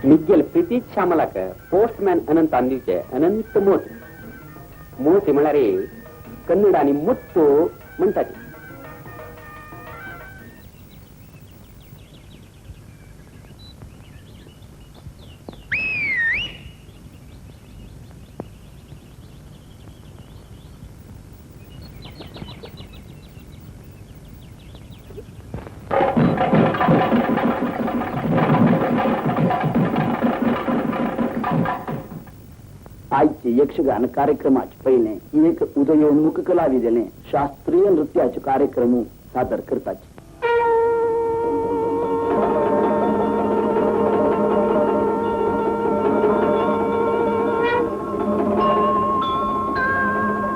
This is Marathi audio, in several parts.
निगेल प्रीती श्यामलाक पोस्टमॅन अनंत अंदीचे अनंत मोठे म्हणारे कन्नड आणि मुत्तो म्हणतात. आजचे यक्षगान कार्यक्रमाचे पहिले एक उदयोन्मुख कलाविदने शास्त्रीय नृत्याचे कार्यक्रम सादर करतात.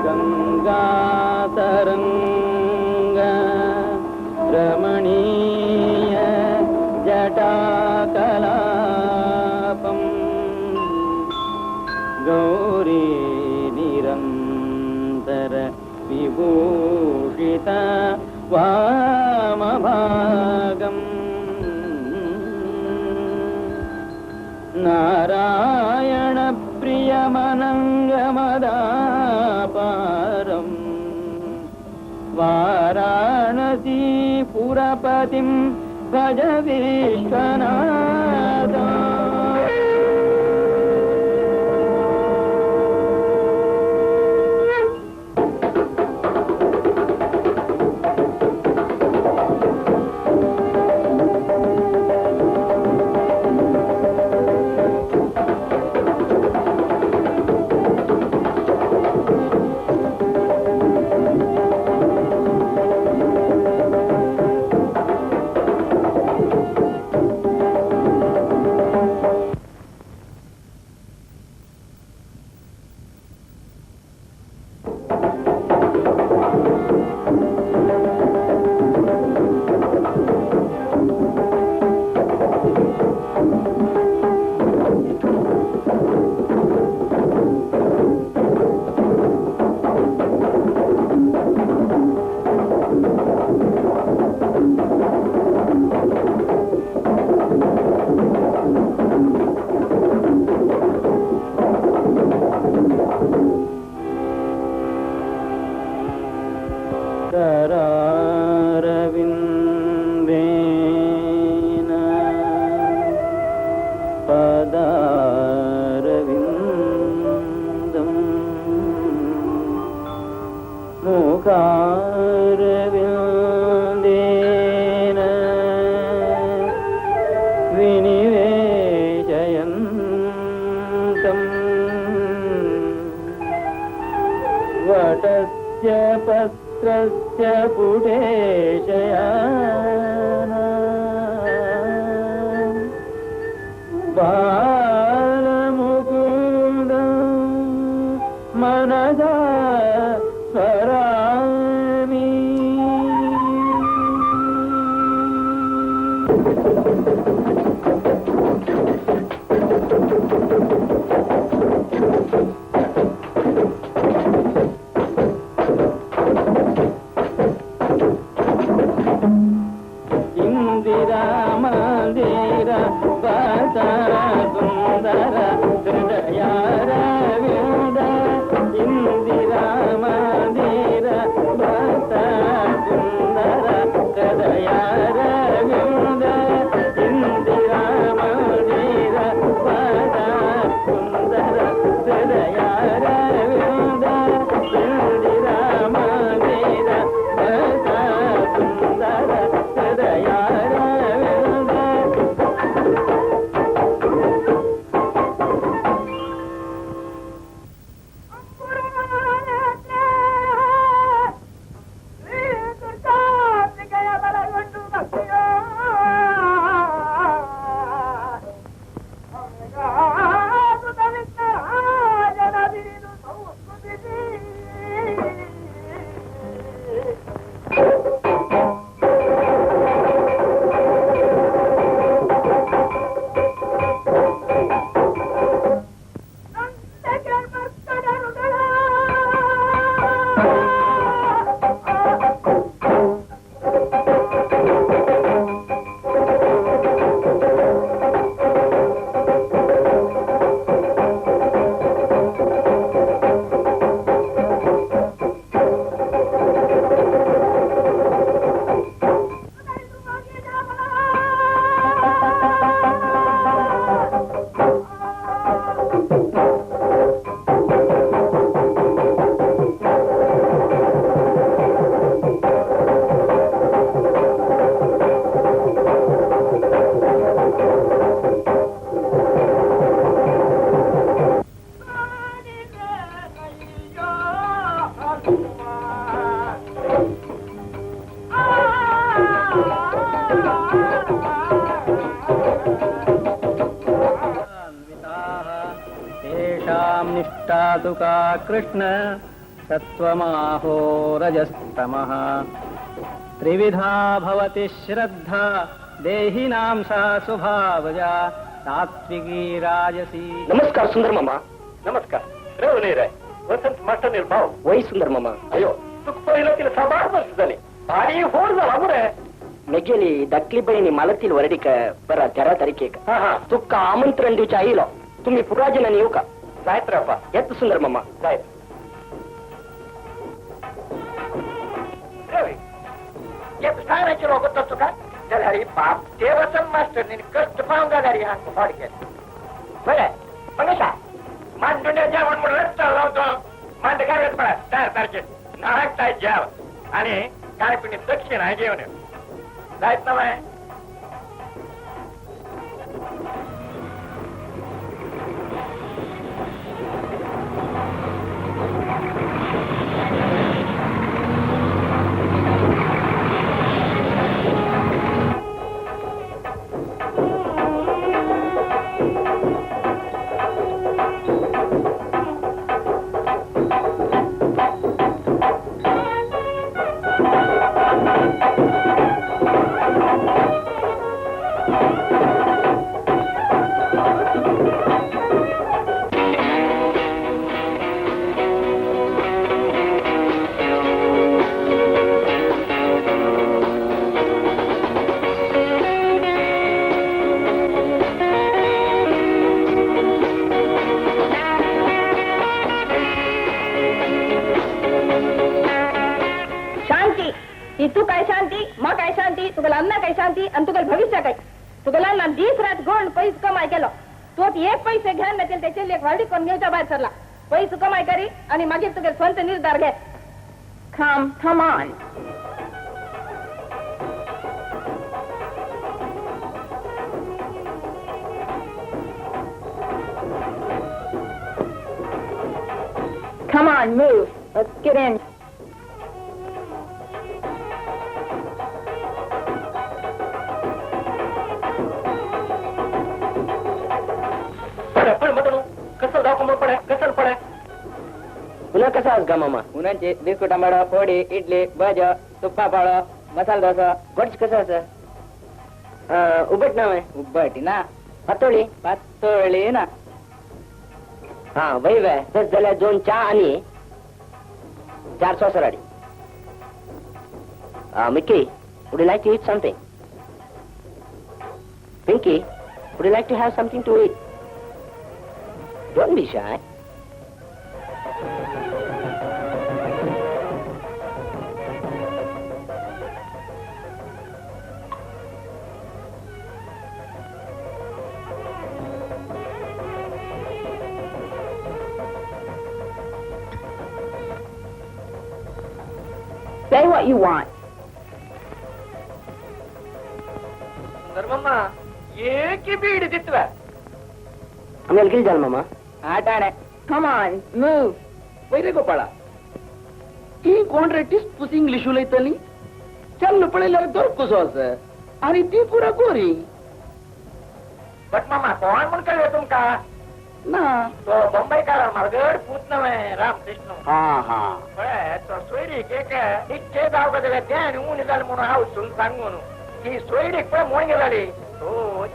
गंगा तरंग रमणीय जटाकलापम गौरी निरंतर विभूषित वामभागम् नारायण प्रियमनंगमदापारम् वाराणसी पुरपतिं भज विश्वनाथ. करारविन्देन पदारविन्दम् मुखारविन्देन विनिवेशयन्तम् वटस्य पत्रस्य पुटेशयाना बालमुकुन्द मनसा स्मरामि. इंदिरा मंदिर बता सुंदर हृदयारविंद. इंदिरा मंदिर बता सुंदर हृदयारविंद. इंदिरा मंदिर बता सुंदर हृदयारविंद. इंदिरा मंदिर बता सुंदर हृदयारविंद. निष्ठा तुका कृष्ण सत्त्वमाहो रजस्तमः त्रिविधा भवति श्रद्धा देहिनां सा स्वभावजा सात्विकी राजसी. नमस्कार सुंदर मामा. नमस्कार. राय वसंत मास्टर निर्भाव वही सुंदर मामा. अयो तू पहिलं तिला 6 वर्ष झाली आणि होड झाला बरं. मी गेली धाकली बहिणी मालतील वरडीक बरं 13 तारखेक तुका आमंत्रण दिवचे आयलो. तुम्ही पुराजनाने येऊ का? जायत राहा येत सुंदर मामा जायत. सांगायचे लोक का अरे बाप ते वसंत मास्टर कष्ट पाहून गाडी हा फाडक्यात बरं मग कसा मांडुंड्या जेवण म्हणून रस्ता लावतो मांड काय पडा 4 तारखेत नाहक काय जेव आणि काय पिणी दक्षिण आहे जेवण जायत ना तू काय शांती मग काय शांती तुला अन्न काय शांती आणि तुला भविष्य काय तुला ना दिस रात गोंड पैसे कमाई केलं तो एक पैसे घ्यान नाही त्याचे लेख वाढी करून घ्यायच्या बाहेर सरला पैसे कमाई करी आणि मागे तुझे स्वंत निर्धार घे. Come on. Come on, move. Let's get in. पुन्हा कसा आज गा मामा? उन्हांचे बिस्कुट आंबाडा पोळी इडली भाज्या तुप्पा पाळ मसाला डोसा वट्स कसा असं उबट नाव आहे. उब्बटी ना पातोळी पातोळी ना हा वही वय तस झाल्या 2 चहा आणि 4 सॉसराडी. मिकी would you like to eat something? Pinky would you like to have something to eat? Don't be shy. Say what you want. मामा एक बीड दित्वा आम्हाला किती झालं मामा? ಆಟ ಆಡೆ Come on, move. वैरे गोपाळा ही कोण रे टिस्पूस इंग्लिश उलयतली चाललं पळयल्यार दोर कसो आसा आणि ती पुरा गोरी बट मामा कोण म्हणून कळलं तुमका? ना तो मुंबईकार मार्गड पूत नव्हे रामकृष्ण. हा हा तो सोयरीक एक इच्छे जाव का त्याला त्या ऊन झालं म्हणून हाऊसून सांगून ती सोयरीक पण मोण गेली हो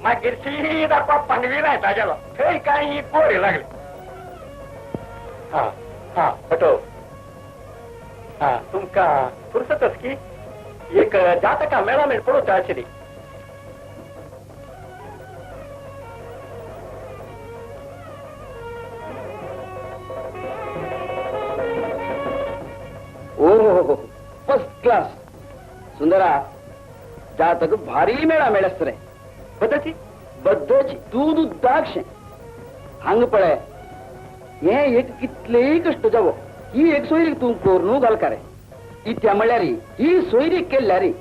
मागीर सीधा पप्पाने राहता गेलो थंय काही पोरी लागली. हा हा बटो हा तुमका फुरसतच की एक जातका मेळामेळ पडोवचा आशिल्ली. ಓಹೋ ಫಸ್ಟ್ ಕ್ಲಾಸ್ ಸುಂದರ ಜಾತಕ ಭಾರಿ ಮೇಳ ಮೇಳಸ್ತಾರೆ बदची बद्दची दूध दाक्ष हांग पळय हे एक कितलेही कष्ट जावो ही एक सोयरीक तू कोरनू घालकारे इत्या म्हणल्यारी ही सोयरीक केल्यारी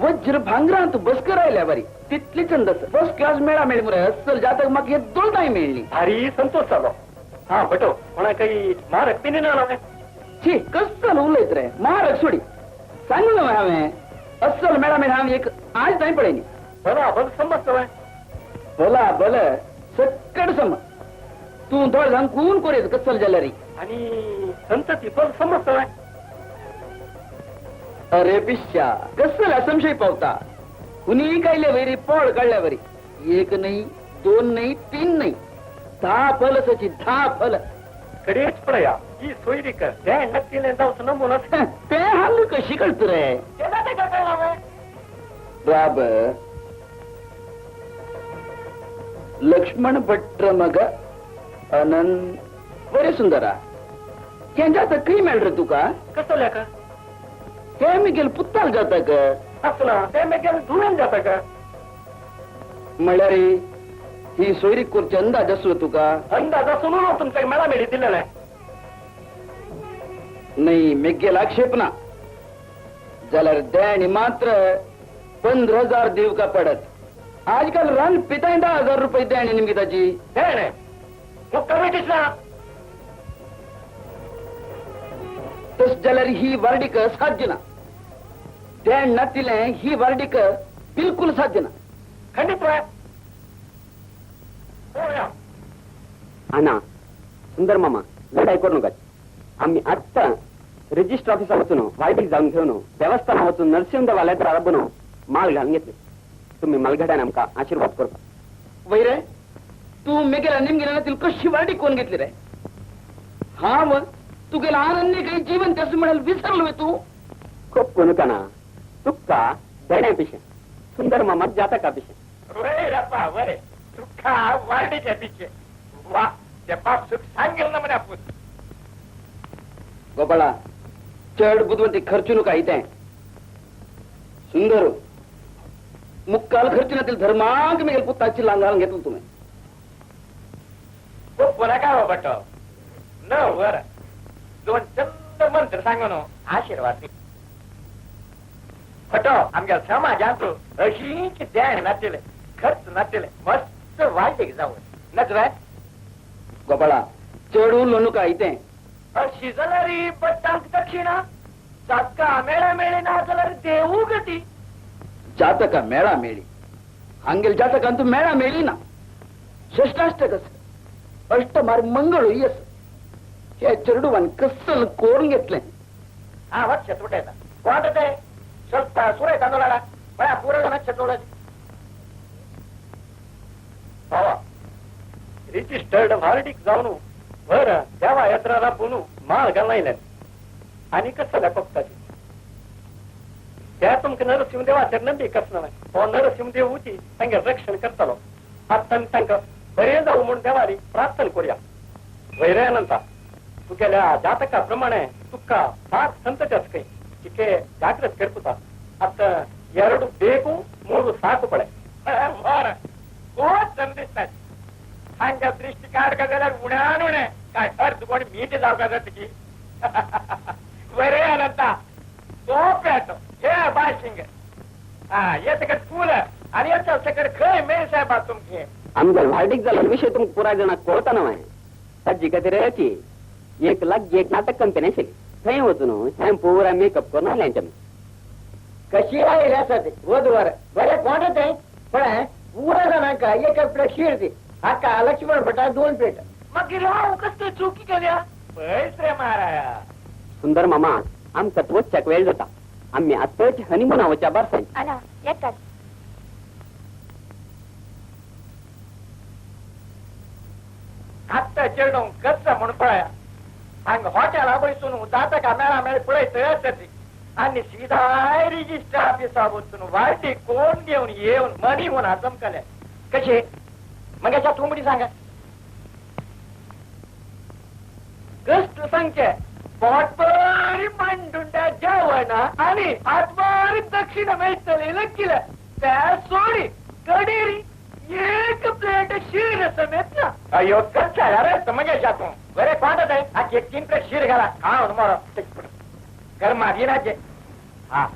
वज्र भांगरांत बसकर आयल्या बरी तितली चंद फर्स्ट क्लास मेळा मेळ मुरे असल जातक म्हाका हे दोळताय मेळली. भारी संतोष जालो. हा बटो कोणा काही मारक पिने ना लावे छी कसल उलयत रे महाराज सोडी सांगलो हांवें अस्सल मेळा मेळ हांव एक आज थंय पळयली बरा बघ समजतोय. बोला बोल सक्कड सम तू धड झांकून कोरेस कसल जाल्यारी आणि संतती पण समजतोय अरे पिश्या कसला संशय पावता कुणी कायले वैरी पळ काढल्या वरी एक नाही दोन नाही तीन नाही 10 फलसाची 10 फल कडेच पडया ही सोयरी कर त्या नक्की जाऊच नमुनच ते हल्ली कशी कळत रे बाब लक्ष्मण भट्ट मग अनंत बरे सुंदरा त्यांच्यात काही मेळ रे तुका कसं का हे मी गेल पुत्ताल जाता का असला ते मी गेलं धुळून जातं का म्हणल्या रे ही सोयरी कोरची अंदाज असलो तुका अंदाज असून तुमच्या मला मेळी दिलेला आहे नाही मी गेला आक्षेप ना जाल्यार देणी मात्र 15,000 देव का पडत आजकाल रान पिताय 10,000 रुपये देणी निमित्ताची हे नाही मग कमिटीच ना तस जाल्यार ही वार्डिक साध्य ना देण नातिले ही वार्डिक बिलकुल साध्य ना खंडित आहे हो या अण्णा सुंदर मामा लढाई करू नका आम्ही आत्ता रजिस्टर ऑफिसात वचून वायडीक जाऊन घेऊन देवस्थान वचून नरसिंहदेवालयात राबून माल घालून घेतले तुम्ही मालगड्यान आमका आशीर्वाद करता वैरे तू मेघेला निमगेला कशी वार्डी कोण घेतली रे हा मग तू गेला आनंदी काही जीवन त्याचं म्हणाल विसरलोय तू खूप कोणता ना तुक्का देण्यापेक्षा सुंदर मामा जाता का पेक्षा रे रप्पा वरे सुखा वाढीच्या पिछे वा त्या बाप सुख सांगेल ना म्हणे आपण गोपाळा चढ बुधवंती खर्चू नका इथे सुंदर मुक्काल खर्चिनातील धर्मांक मी पुत्ताची लांगाल घेतलं तुम्ही खूप पुन्हा काय बट न वर दोन चंद मंत्र सांगून आशीर्वाद फटो आमच्या समाजात अशी की द्याण नातेले खर्च नातेले मस्त वाईट जाऊ नच गोपाळा चढून लोणू का इथे अशी जाणारी बट्टांक दक्षिणा सातका मेळा मेळे ना जाणार देऊ गती जातका मेळा मेळी हांगेल जातका तू मेळा मेळी ना षष्टाष्टकस अष्टमार मंगळू यस हे चरडूवान कसल कोरून घेतलंय हा वा छतोटायचा कोणत ते ಸ್ವಲ್ಪ सुरे तांदूळाला बया पुरं जण छतोडायची भावा रिजिस्टर्ड भारडिक जाऊन वर देवा यात्राला बोनू माळ घालणार आणि कसं पक्ताची त्या तुमक नरसिंहदेवाच्या नंदी कसं नाही हो नरसिंहदेव होती तांगे रक्षण करतालो आता तांक बरे जाऊ म्हणून देवारी प्रार्थना करूया वैरयानंतर तू गेल्या जातकाप्रमाणे तुका सात संतच्याच काही तिथे ಜಾಗ್ರತೆ ಕೆಡ್ಪುತ್ತಾ ಅತ್ತ ಎರಡು ಬೇಕು ಮೂರು ಸಾಕು ಪಡೆ ಸಂದಿಸ್ತಾರೆ ಹಂಗ ದೃಷ್ಟಿ ಕಾಡ್ಕದಲ್ಲ ಉಣಾನುಣೆ काय ತರ್ದುಕೊಂಡು ಮೀಟಿ जावकाची वैरयानंत सोप्यात हे बाशिंग हा येतकड फुल आणि याच्या सकड खय मेळ साहेब तुमचे आमच्या वार्डिक झाला विषय तुमक पुरा जण कळता ना अज्जी कधी राहायची 1,01 नाटक कंपनी असेल थंय वचून शॅम्पू वर मेकअप करून आल्या कशी आहे यासाठी वधूवर बरे कोणत आहे पण पुरा जणांका एक प्लेट शिर दे अक्का लक्ष्मण भटा 2 प्लेट मग राव कसं चुकी केल्या पैसे माराया सुंदर मामा आमचा तोच वेळ होता आम्ही आत्ताच हनीमूनावच्या बरसाय आला येतात आत्ता चिरडून कसं म्हणून पळाया हंग हॉटेल बसून जाता का मेळा मेळ पळायचं आणि सीधा रिजिस्टर ऑफिसा बसून वाटी कोण घेऊन येऊन मनी म्हणा चमकल्या कसे मग याच्या तुंबडी सांगा कष्ट संख्या पोटभरी मांडुंड्या जेवण आणि हातभरी दक्षिण मिळतले लकीला त्या सोडी कडेरी एक प्लेट शीर समेत ना अयो कच्चा अरे मग तू बरे पाहत आहे आज 1-3 प्लेट शीर घाला हा मारो घर मारी राजे हा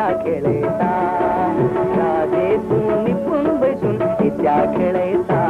इत्या खेळता राजेतून निपून बैसून इत्या खेळता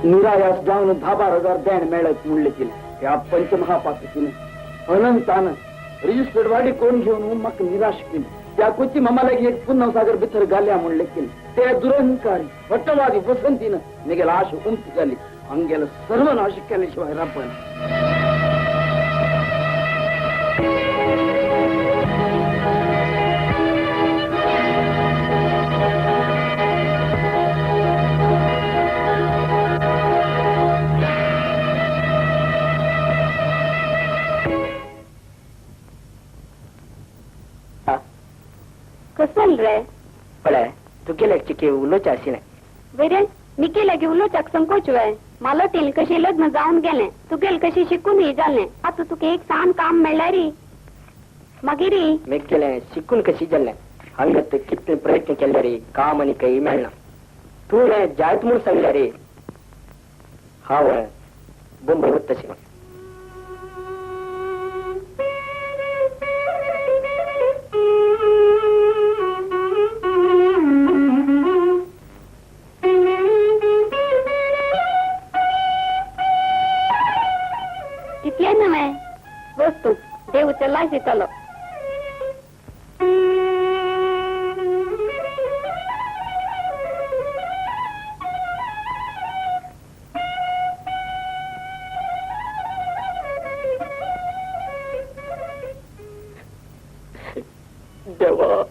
निरायास जाऊन 10,000 बँड मेळत म्हणले केले या पंचमहापातकीने अनंतानं रजिस्टर्ड वाडी करून घेऊन मग निराश केली त्या कोची मामाला एक पुन्हा बिथर घाल्या म्हणले केले त्या दुरहंकारी वटवादी वसंतीनं निघेला आश उमती झाली अंगेला सर्व नाशिक केल्याशिवाय रापण कसल रे पळय तू केलं चिके उलोच आशिले वैरण मी केलं की उलोचाक संकोच आहे मला टेल कशी लग्न जाऊन गेले तू केल कशी शिकून ही जाले आता तुका एक सान काम मेळ्ळा रे मागिरी मी केले शिकून कशी जाल्ले हंगत कितने प्रयत्न केले रे काम आणि काही मेळना तू रे जायत म्हणून सांगले रे हा वळ बोंब होत तशी तिथले नव्हे वस्तू देवच्या लायसी चालो देवा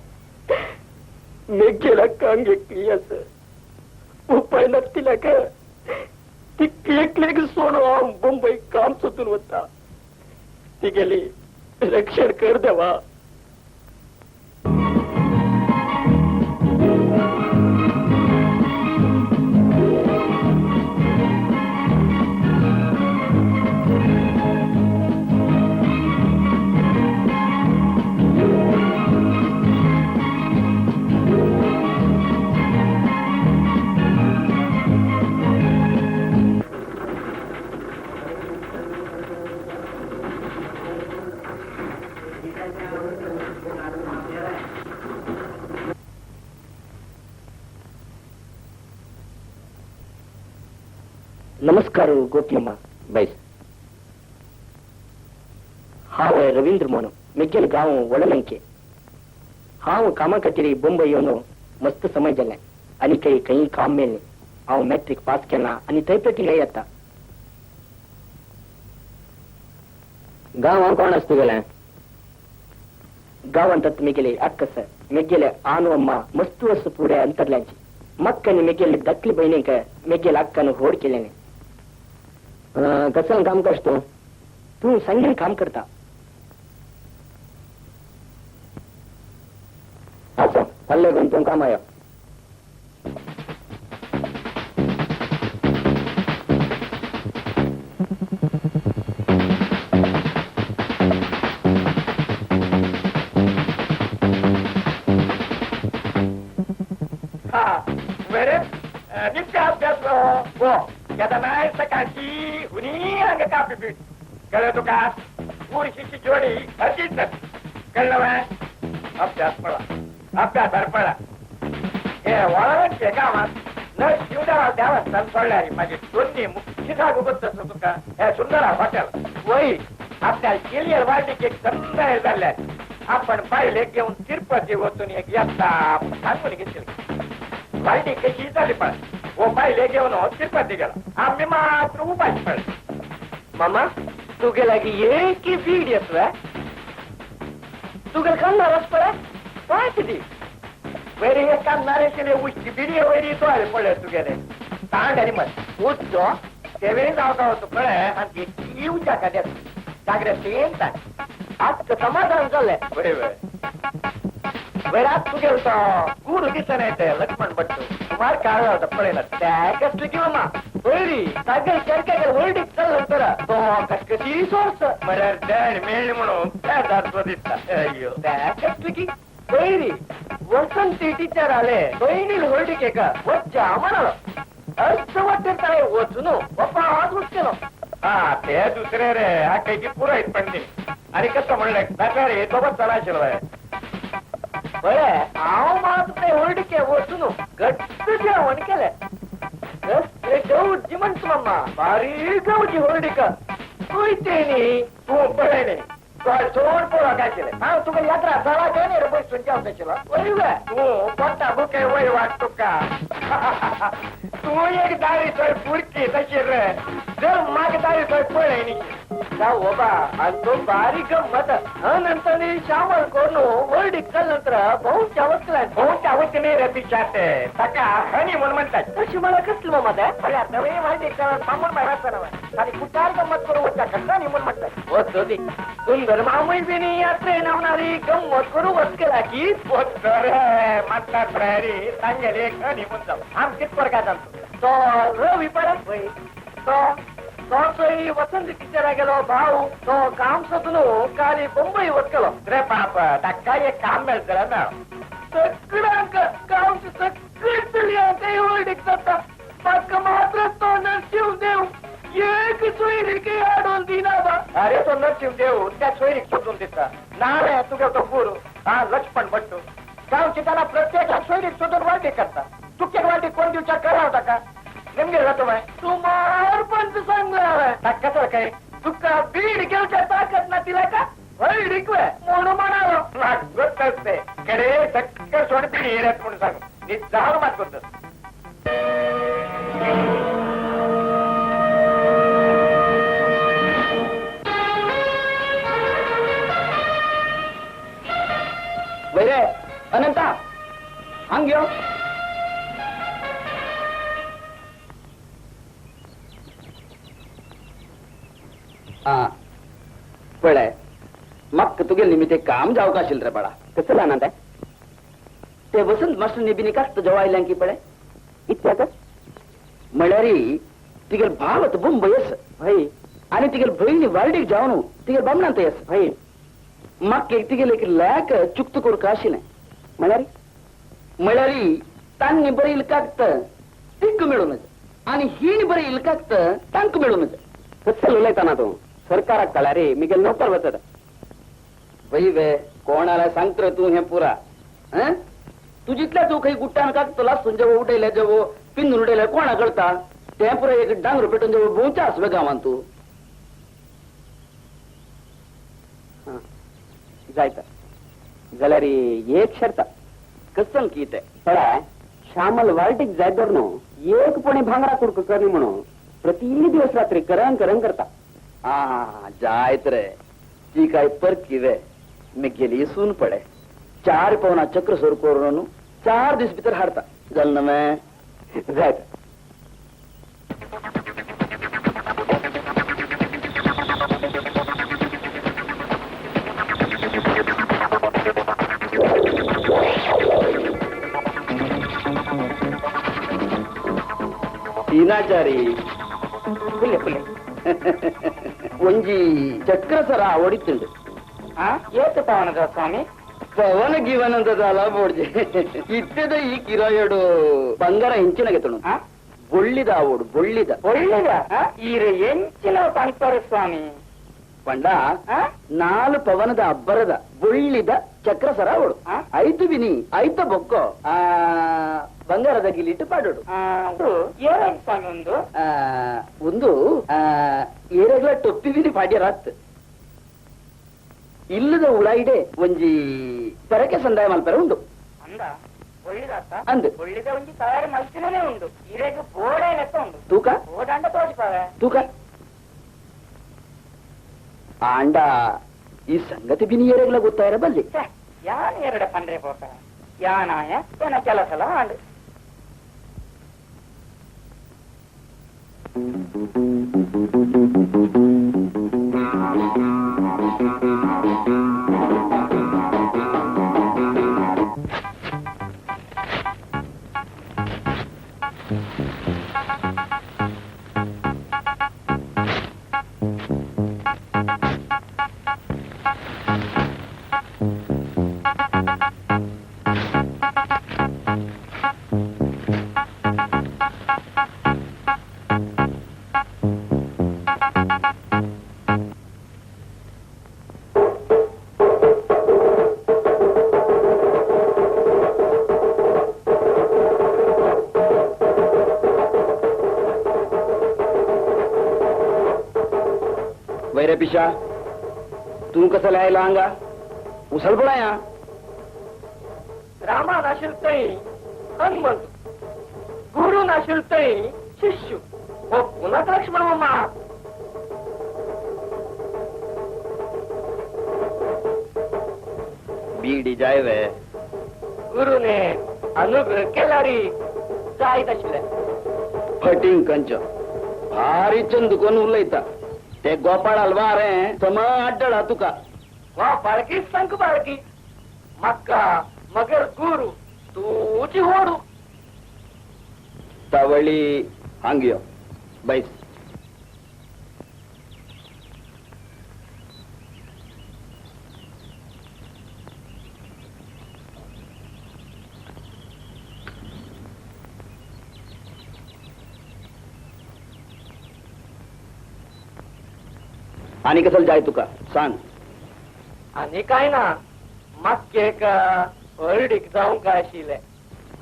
मेघेला कांगे असं उपाय नसतील का ती एकलेक सोनं मुंबई काम सुटून होता ती गेली रक्षण कर देवा. नमस्कार गोपीअम्मा. बैस. हाव रवींद्र मोनो मेघेल गाव वडलंके. हाव कामा खातीर बॉम्बे येवन मस्त समय जाल्ले आनी काही काम मेळ्ळें. हांव मॅट्रिक पास केला आनी थंय पेटींग येता. गांवां कोण आसता गेलें? गांवांत मेगेले अक्कस मेगेले आनु अम्मा मस्त वर्ष पुढे अंतरल्यांची मक्कनी मेगेले दक्ली बहिणीक मेगेल अक्कन होड केल्याने. कसं काम करतो तू संगीन काम करता. असं हल्ले घेऊन तू काम आहे. हा बरे नित्य अभ्यास हो याचा नाही सकाळची हुनी अंग कापी पीठ कळलं तुका पुरुषीची जोडी अशीच कळलं बाय. अभ्यास पडा अभ्यासावर पडा. हे वळणचे गावात न शिवदारा देवस्थान सोडल्यारी माझी दोन्ही मुख्य सांगू तसं तुका हे सुंदर हॉटेल वही आपल्या गेलियर वाटी एक सुंदर झाल्या आपण पाहिले घेऊन तिरुपती होतून एक येता सांगून घेतली. वाईटी कशी झाली पण वो पाहिले घेऊन तिरुपती गेला आम्ही मात्र उपाशी पडले. मामा तू गेला की ये की फीड येतो तू गेला खाणार पडा काय किती वैरी एक काम नारे केले उष्टी बिडी वैरी तो आले पडले तू गेले तांडरी मत उठतो तेवेळी जावता होतो कळे आणि येऊ टाका देत जागरे तेन आज समाधान झालंय. वैरात तू गेलतो गुरु दिसत नाही ते लक्ष्मण भट्टू तुम्हाला काय होता पडेल त्या कसली किंवा मा वैरी सागर शरकर वैडी चाललं तर तो कशी सोर्स बरं डॅड मेळ म्हणून त्या जातो दिसता अय्यो त्या कसली की वैरी वसंती टीचर आले बहिणीला होल्डी के का वच्चा म्हणाल असं वाटतं काय वचून पप्पा आज उठलो. हा ते दुसरे रे हा काही पुरायत पण नाही आणि कसं म्हणलं रे सोबत चालायचं बाय बरे हांव मात ते होल्डी के वचून घट्ट जेवण केलं गौजी म्हणतो मम्मा भारी गौजी होल्डी का तुयते नी तू पडे नाही सोड पोळा काय केलं हा तुला यात्रा झाला काय नाही रे बसून जेवण त्याच्याला वरी तू कोणता बुके वय वाटतो का तू एक दारी सोय पुरकी तशी रे जर माग दारी सोय पळे नी जाऊ बाबा आणि तो बारी गंमत नंतर शामल करून वर्डिक नंतर भाऊच्या वचला भाऊच्या वच नाही रे पिछात सका हनी म्हणून म्हणतात तशी मला कसली मत आहे नवे माहिती थांबून बाहेर आणि कुठार गंमत करू वच्चा खड्डा नाही म्हणून म्हणतात होत दे सुंदर मामुई बिनी यात्रे नवणारी गंमत करू वच केला की मात्र प्रहरी सांगेल एक हनी म्हणून जाऊ आम कितपर काय चालतो तो रवी परत तो वसंत टीचरा गेलो भाऊ तो काम सोडून काली मुंबई वचलो रे बाप ताका एक काम मेळटलें ना सगळ्यांक गांवची सगळी काही होल्डिक जाता म्हाका मात्र तो नरशिव देव एक सोयरीक आडोल दिना बा. अरे तो नरशिव देव त्या सोयरीक सोडून दिता ना रे तुगे तो गुरु हा लक्ष्मण भट्टू गांवची त्याला प्रत्येक सोयरीक सोडून वाटे करता तुके वाटे कोण दिवच्या करा होता का नेमके जातो बाय तुम्हाला पण सांगला कसं काय तुका बीड घेऊच्या ताकद ना तिला का होय म्हणून म्हणालो गोष्ट असते कडे चक्कर सोड बीड येण्यात म्हणून सांग नी जाऊ मात करतो. वैरे अनंता हांग यो पळय मग तुगे निमित्त एक काम जावं का आशिल्लें रे बाळा कसं जाणार आहे ते वसंत मास्टर निबिनी कास्त जेव्हा आयल्यां की पळय इतक्यात म्हळ्यारी तिगेल भावत बुंबय आस भाई आणि तिगेल भयणी वार्डीक जावन तिगेल बामणांत आस भाई म्हाका एक तिगेल एक लॅक चुकत करूंक आशिल्लें म्हळ्यार म्हळ्यारी तांणी बरें इलकाक्त तिक मेळूनच आणि हीण बरें इलकाक्त तांक मेळूनच कसं उलयतना तू सरकाराक कळ्ळां रे मी गेल नोकर वचत वही वे कोणाला सांगत रे तू हे पुरा हं? तू जितल्या तू काही गुट्टान कागतला जेव्हा उठयले जेव्हा पिंजून उठयले कोणा कळता ते पुरा एक डांगर पेटून जेव्हा भोंवच्या आसवे गांवान तू जायता जाल्यार एक शर्त कसन की ते पळय श्यामल वार्टीक जायदर न्हू एकपणी भांगरा कुडक करी म्हणून प्रति दिवस रात्री करंग करंग करता हा जायत रे ती काय परकी वे मी गेली सून पडे 4 पवना चक्र सोर करून 4 दीस भितर हाडता जाल ना मैं जायता तीनाचारी ಫುಲ್ಲೆ ಫುಲ್ಲೆ ಒಂಜಿ ಚಕ್ರ ಸರ ಹೊಡಿತುಂಡು ಏತು ಪವನದ ಸ್ವಾಮಿ ಪವನ ಗಿವನ್ ಅಂತ ಅಲ್ಲ ಬೋಡ್ಜಿ ಇತ್ತದ ಈ ಕಿರಾಯಡು ಬಂಗಾರ ಹೆಂಚಿನಾಗೆ ತುಣು ಬೊಳ್ಳಿದ ಓಡು ಬೊಳ್ಳಿದ ಒಳ್ಳೆದ ಈರ ಎಂಚಿನ ಪಂಕ್ತರು ಸ್ವಾಮಿ ಪಂಡ 4 ಪವನದ ಅಬ್ಬರದ ಬೊಳ್ಳಿದ ಚಕ್ರ ಸರ ಓಡು ಐತು ಬಿನಿ ಐತ ಬೊಕ್ಕೋ ಬಂಗಾರದ ಗಿಲಿಟ್ಟು ಪಾಡೋಡು ಏನಾಯ್ತು ಸ್ವಾಮಿ ಒಂದು ಏರಗ್ಲ ಟೊಪ್ಪಿ ಬಿನಿ ಪಾಡ್ಯರಾತ್ ಇಲ್ಲದ ಉಳಾಯಿಡೆ ಒಂಜಿ ಪರಕೆ ಸಂದಾಯ ಮಲ್ಪರ ಉಂಡು ಅಂದ ಒಳ್ಳಿದಾತ ಅಂದು ಒಳ್ಳಿದ ಒಂಜಿ ತಯಾರಿ ಮಲ್ತಿನೇ ಉಂಡು ಇರೆಗ್ ಬೋಡೆ ಲೆಕ್ಕ ಉಂಡು ತೂಕ ಬೋಡಂಡ ತೋರಿಪಾವೆ ತೂಕ ಆಂಡ ಈ ಸಂಗತಿ ಬಿನಿ ಏರಗ್ಲ ಗೊತ್ತಾಯಿರ ಬಲ್ಲಿ ಯಾನ್ ಎರಡ ಪಂಡ್ರೆ ಪೋಕ ಯಾನಾಯ ಏನ ಕೆಲಸಲ ಆಂಡು वैरे पिशा तू कसं लिहायला अंगा उसल पडाया रामा नाशिलतई हनुमंत गुरु नाशिलतई शिष्य व पुन्हा लक्ष्मण मम्मा बीडी जायवे गुरुने अनुग्रह केला रे जायत आशिल्ले फटिंग कंच भारी चंद कोण उलयता ते गोपाळ अल्वारे सम अड्डळा तुका वा बाळकी संक बाळकी मक्का मगर गुरु तूची होडू तवळी हांगियो बैस आणि कसं जाय तुका सांग आणि काय ना मक्के का हरडीक जाऊन काय आशिल्ले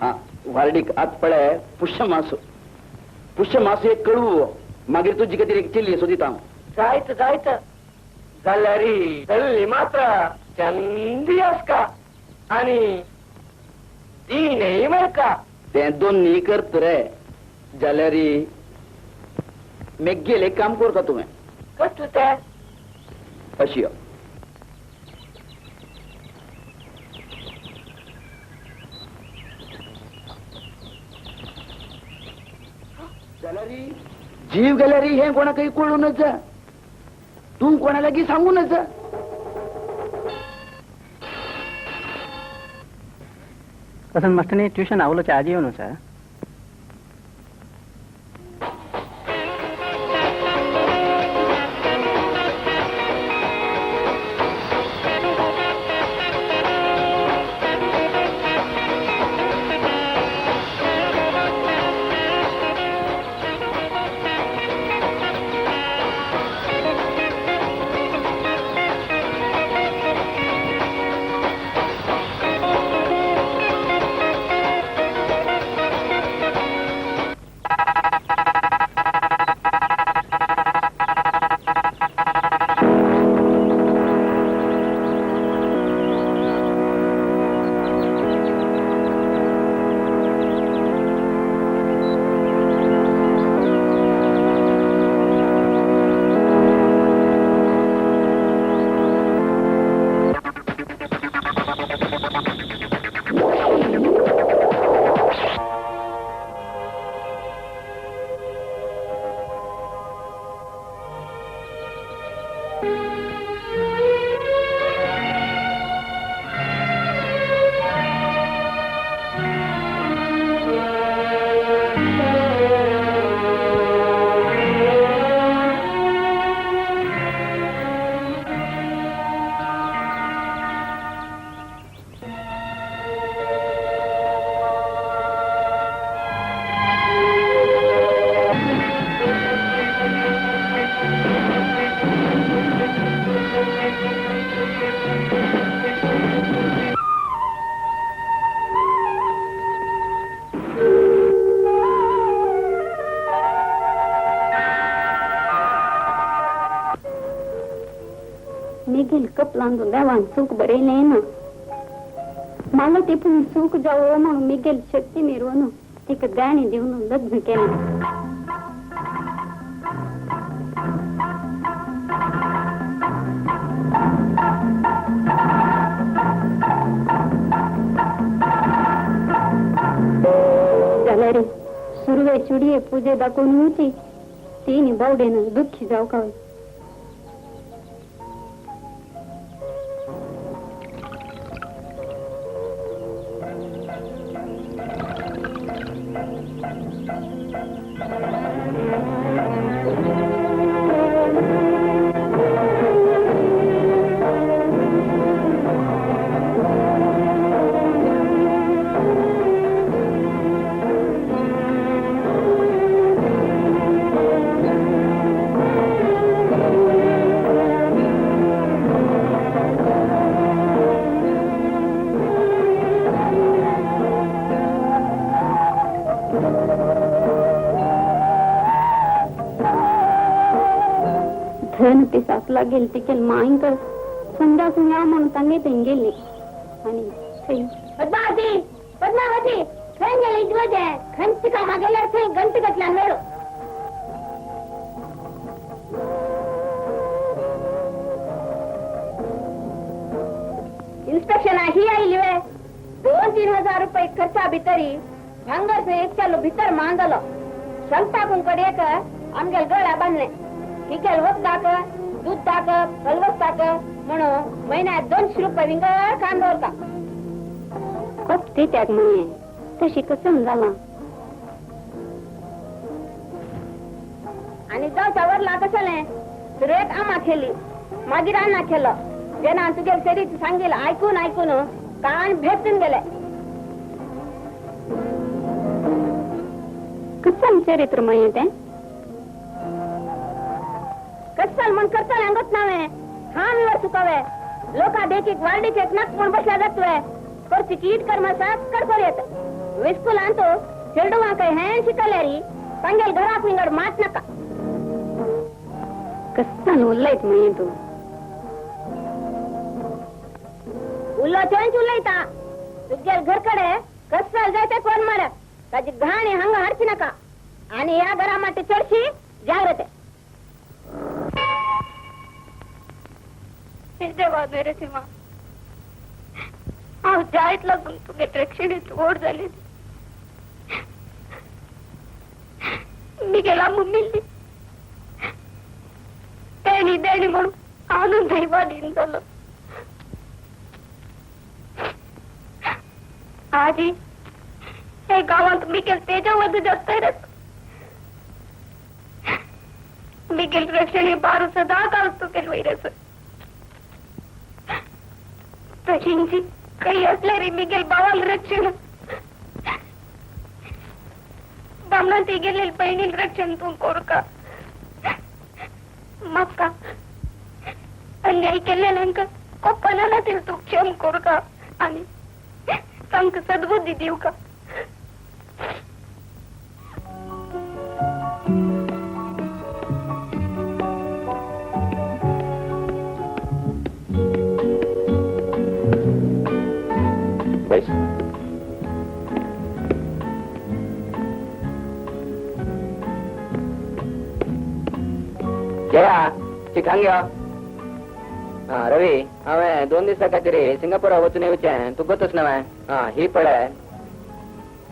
हा वारडीक आत पळे पुष्य मास एक कळवू मागीर तुजी कितें एक चिल्ली सोदिता हांव जायत जायत जाल्यार चल्ली मात्र चंदी आसका आणि तीनय मेळका ते दोन्ही करत रे जाल्यार मेग्गेल एक काम कर का तुवें कट ते अशी जीव गेल्यार हे कोणा काही कळूनच जा. तू कोणा लागी सांगूनच जा. वसंत मास्टरनी ट्यूशन आवलोच्या आजी येऊन सर. निघेल कप लांदून द्यावान सुख बरे नाही ना. मला ते पण सुख जावं म्हणून मी गेल शक्ती निर्वण एक गाणी देऊन लग्न केलं. झाला रे सुरवे चुडीये पूजे दाखवून होती तिने बावडेनं दुःखी जाऊ का. धन ते सातला गेल तिकेल मायंकर संध्या संध्या म्हणून त्यांनी ते गेले आणि पद्मावती पद्मावती खंय गेली तुझे खंची कामा गेल्यावर थंय गंत घातला मेळो. इन्स्पेक्शन ही आयली वे 2-3 हजार रुपये खर्चा भितरी भांगर से एक चालू भीतर मांगलो संताकून कडे एक आमगेल गळा बांधले हिकेल वत दाक दूध दाक हलवत दाक म्हणून महिन्यात 200 रुपये विंगळ काम का. कप ते त्याग म्हणे तशी कसं झाला. आणि जाऊच्या वरला कसले सुरेख आमा खेळली मागीर अन्ना खेळलं जेना तुझे शरीर सांगेल ऐकून ऐकून कान भेटून गेले. कसं चरित्रमय ते कसल मन करता अंगत नावे हा मी वर चुकावे लोका देखीक वारडीच एक नाक पण बसला जातोय करची कीट कर्मसा कडकर येत विस्कूल आणतो खेळडूवा काही हॅन शिकल्यारी सांगेल घरात विंगड मात नका. कसं उल्लायत म्हणे तू उल्लो चोंच उल्लयता तुझ्या घरकडे कसल जायचे कोण मारत त्याची घाणी हंग हरची नका आणि या घरामाटे चढशी जागृत आहे. देवा मेरे सीमा हांव जायत लागून तुगे प्रेक्षणीत ओढ जाली मी गेला मम्मी गाणी म्हणून आनंदही वाढीन झालं. आजी हे गावात मिकेल त्याच्यामध्ये जास्त आहे. मिकेल रक्षण हे बारू सदा काढतो केलं वैरच तशींची काही असले मिकेल बावाल रक्षण बामणा ते गेलेल बहिणील रक्षण तू करू का मग का अन्याय केलेल्या कोपनाला ते तू क्षम करू का आणि संक सद्बुद्धी देऊ का. बैस. जया चिखांग्या रवी हांवें 2 दिसा खातीर सिंगापुरा वचून येवचें तूं गतच नव्हे. ही पळय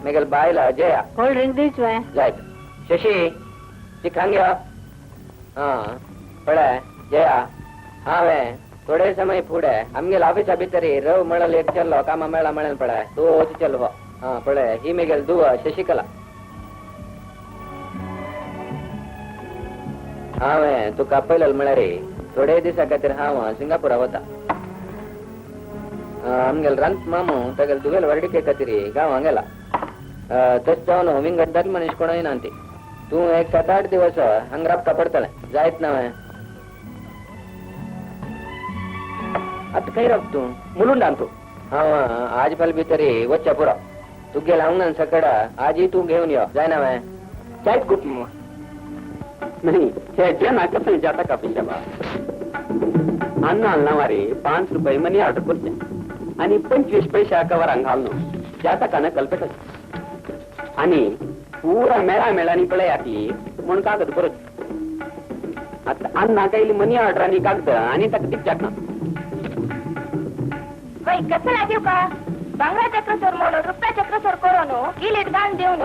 मेगेल बायला जया कोल्ड ड्रिंक दीच वे जायत. शशी चिखांग्या पळय जया हांवें थोडे समय फुडें आमगेल ऑफिसा भितरी रव म्हणल एक चल्लो कामा मेळा म्हणून पळय तूं वच चल हो. पळय ही मेगेल दुव शशिकला. हांवें तुका पळयलें म्हळ्यार थोडे दिसा खातीर हांव सिंगापुरा वता. आमगेल रांत मामू तागेल तुगेल वाडके खातीर गांवां गेला. तस जावन विंगड दादलो मनीस कोण येना ती. तूं एक 7-8 दिवस हांगा राबता पडटलें जायत नव्हे. आतां खंय रावता तूं मुलुंडान तूं. हांव आज फाल भितरी वच्चा पुरो. तुगेल आंगणान सकड आजी तूं घेवन यो जाय नव्हे. जायत गुप नाही हे जन कसं जाता का पिशाबा अन्न नावारे 5 रुपये मनी ऑर्डर करते आणि 25 पैसे कवरांग घालून जाता का न कल्पता आणि पुरा मेळा मेळानी पळय आती म्हण कागद परत आता अन्न काही मनी ऑर्डर आणि कागद आणि ताका टिकटाक ना बाई कसं देऊ का बांगला चक्रसोर म्हणून रुपया चक्रसोर करून किलीट घाण देऊन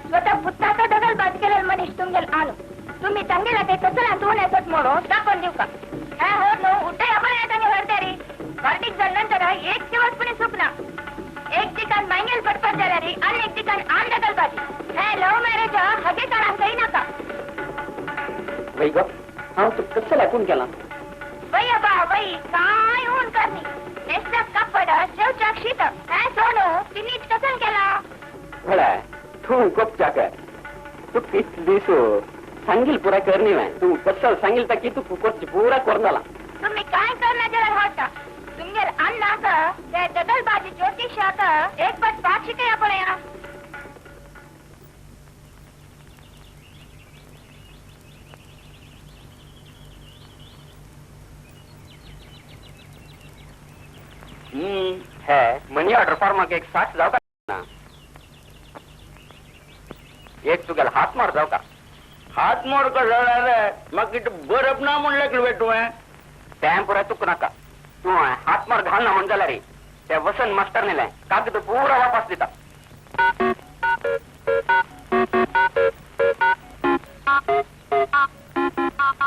स्वतः पुत्ताचा डगल बाद केलेला मनीस तुमगेल आणू तुम्ही चांगला ते कसं तोंड येतात म्हणून दाखवून देऊ का. हो नो उठे आपण येताना हरदारी वार्तिक झाल्यानंतर एक दिवस पण सुपना एक ठिकाण मांगेल पटपट झाल्यारी आणि एक ठिकाण आण दगल बाजी हे लव्ह मॅरेज हगे करा काही नका. बाई ग हा तू कसं ऐकून केला बाई अबा बाई काय होऊन करणी नेसला कपड शेवचाक शीत काय सोनू तिने कसं केला भला तू गपचा कर तू किती दिसो सांगील पुरा करणी नाही तू कसं सांगील तर की तू पुरा करणाला. तुम्ही काय करणार जरा होता तुमगे अन्न त्या दगलबाजी ज्योतिषात एक पट पाठ शिकाय आपण या. है मनी ऑर्डर फॉर्माक एक 60 जाऊ का एक तुगेल हात मार जाऊ का हात मोड कसं मग किती बरफ ना म्हणलं की भेटू टाइम पुरा तुक नाका तू हात मार घाल ना म्हण जाल्या रे त्या वसंत मास्टर नेलाय कागद पुरा वापस दिता.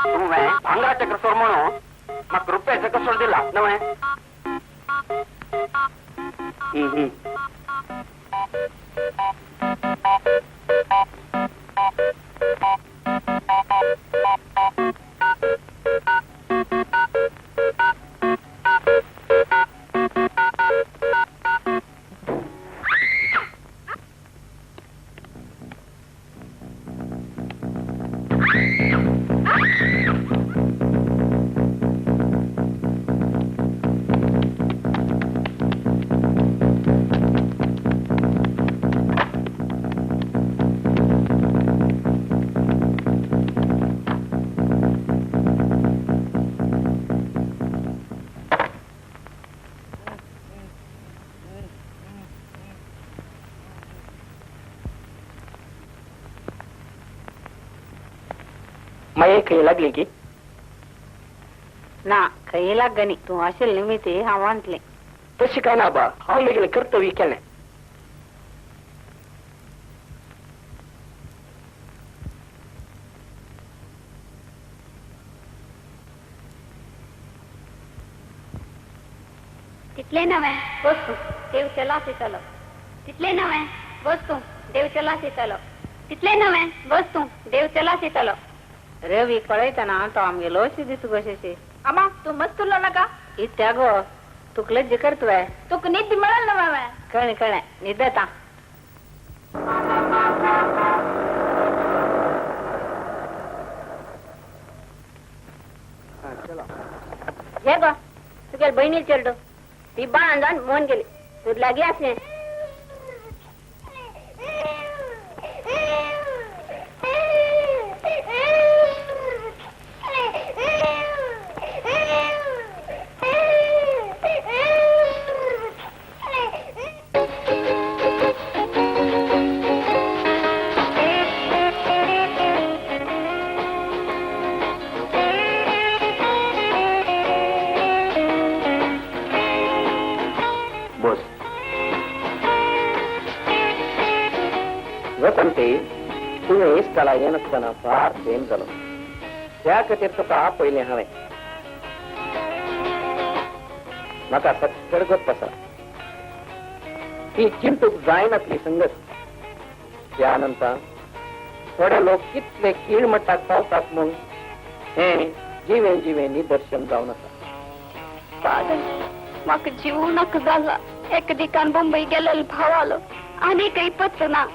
तू भांगरा चक्रसोर म्हणून मग रुपये चक्रसोर दिला नव्हे. माये काही लागली की ना काही लाग नाही तू असेल निमित्त हा वांटले तशी काय ना बा हा मी कर्तव्य केलं तिथले नव्हे वस्तू देवच्या लासी चालव. तिथले नव्हे वस्तू देवच्या लासी चालव. तिथले नव्हे वस्तू देवच्या लासी चालव. रवी कळयतना तो आमगेलो अशी दिसू कशेशी. अम्मा तू मस्त तुला नका इत्यागो तुकले जे करतोय तुक निधी मिळेल ना बाबा. कळे कळे निदता हे गो तुझ्या बहिणी चेरडो ती बाण जाऊन मोहन गेली तू लागी असणे. बोस वसंते तुवें इश्टाला येनासतना फार प्रेम जालो त्या खातीर तुका पयलें हांवें म्हाका सत्तर गप आसा ती चिंतूक जायनासली संगत. त्या नंतर थोडे लोक कितले कीड मट्टाक पावतात म्हूण हें जिवें जिवें निदर्शन जावन आसा. पागल म्हाका जीव नका जाला. एक दिकान मुंबई गेलेलो भाव आलो आनी काही पत्तो ना.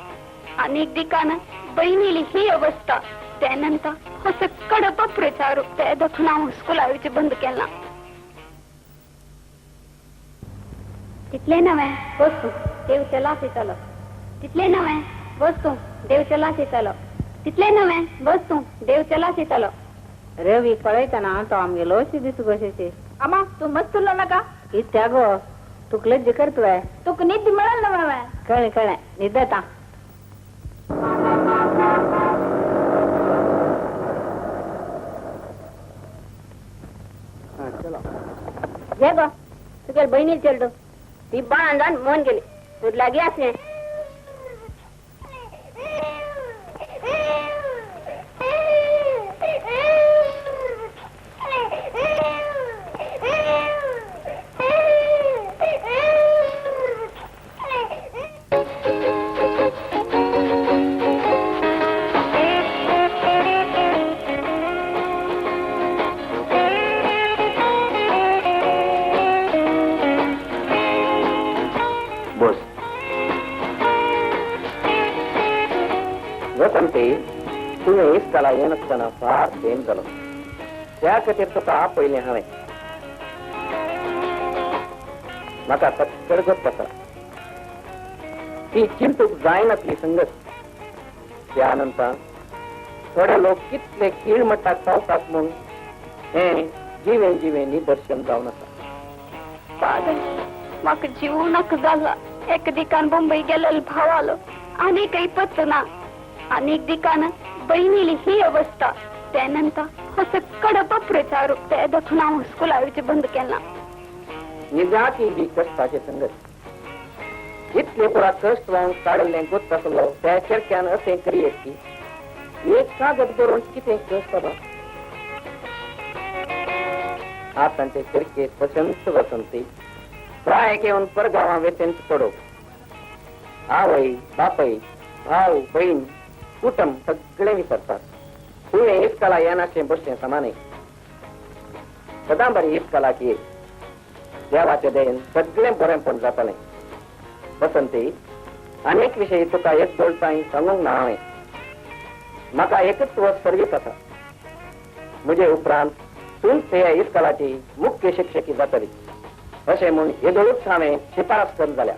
अनेक दिकान बहिणीली ही अवस्था. त्यानंतर असं कडप प्रचार ते दखून हांव स्कुलाचे बंद केला. तिथले नव्हे वस्तू देवच्या लासी चालव. तिथले नव्हे वस्तू देवच्या लासी चालव. तिथले नव्हे वस्तू देवच्या लासी चालव. रवी कळयतना तो आमगेलो अशी दिसू कशेशी. अम्मा तू मस्त तुला नका इत्यागो तुकले जे करतोय तुक निधी मिळेल ना बाबा. कळे कळे निदता हे गो तुझ्या बहिणी चेरडो ती बाण जाऊन मोहन गेली तू लागी असणे. बोस वसंते तुवें इश्टाला येनासतना फार प्रेम जालो त्या खातीर तुका पयलें हांवें म्हाका सत्तर गप आसा ती चिंतूक जायनासली संगत. त्या नंतर थोडे लोक कितले कीड मट्टाक पावतात म्हूण हें जिवें जिवें निदर्शन जावन आसा. पागल म्हाका जीव नका जाला. एक दिकान मुंबई गेलेलो भाव आलो आनी काही पत्तो ना. अनेक दिकान बहिणीली ही अवस्था. त्यानंतर असं कडप प्रचार ते दखून हांव स्कुलाचे बंद केला. निजाची बी कश्टाचे संगत. इतले पुरा कष्ट लावन काडलें गोत आसलो त्या चेडक्यान अशें करियेत की एक कागद बरोवन कितें कष्ट बा. आतांचे चेडके पसंत वसंती प्राय घेवन परगांवां वेचेंत पडो. आवय बापय भाव बहीण कुटुंब सगळे विसरतात. तुवें इश्काला येनाशें बसचें समानय. सदां बरी इश्काला की देवाचे दयेन सगळें बरेंपण जातालें. वसंती अनेक विशयी तुका एक दोळसाय सांगूंक ना हांवें. म्हाका एकच वर्स सर्वीस आसा. म्हजे उपरांत तूंच ह्या इश्कालाची मुख्य शिक्षकी जातली अशें म्हूण येदोळूच हांवें शिफारस करून जाल्या.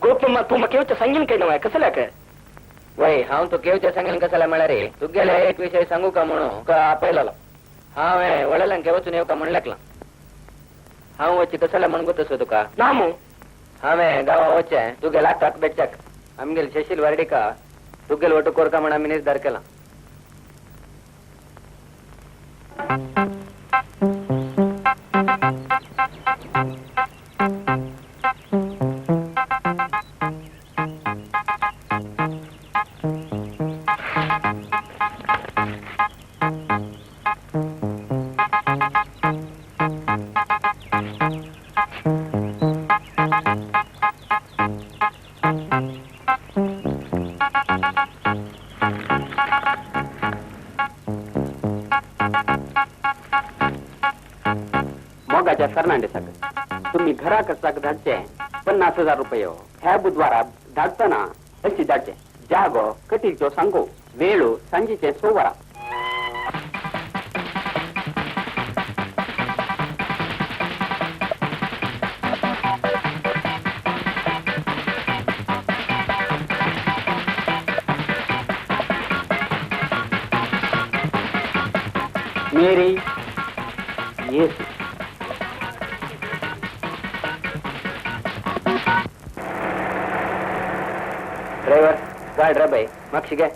गोपम्मा तू म्हाका येवचें सांगीन काय नव्हे कसल्याक. वय हांव तूं केवचें सांगेन कसाल्या म्हळ्यार रे तुगेले एक विशय सांगू का म्हणून तुका आपयलेलो. हांवें वडल्यांक वचून येवका म्हण लेखलां. हांव वची कसल्या म्हण गोतसो तुका ना मू हांवें गांवा वचें तुगे लागतात बेच्चाक आमगेल शशील वार्डीका तुगेल वटू कोरका म्हण आमी निर्धार केला. मोगाच्या फर्नांडिसाक तुम्ही घरा कसाक धाडचे 50,000 रुपये ह्या बुधवारात धाडतना अशी धाडचे जागो कटीचो सांगो वेळो सांजेचे 6 वरां मेरी येसु ड्रायव्हर गाड रे बाई मागशी घे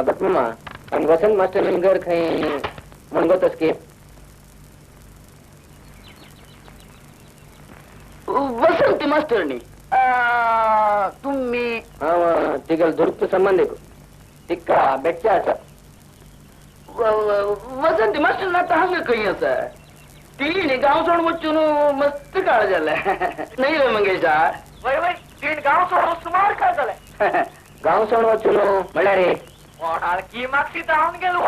बट मामा आणि वसंत मास्टर घर खंय मनगोतस की वसंती मास्टरनी तुम्ही तिगल दुरुस्त संबंध तिका बेटच्या असा वसंती मास्टर आता हंग काही असं ती गाव सोडून वचून मस्त काळ झालाय नाही रे मंगेशा वय वय तीन गाव सोडून सुमार काय झालंय गाव सोड वचून म्हणल्या रे की मागची धावून गेलो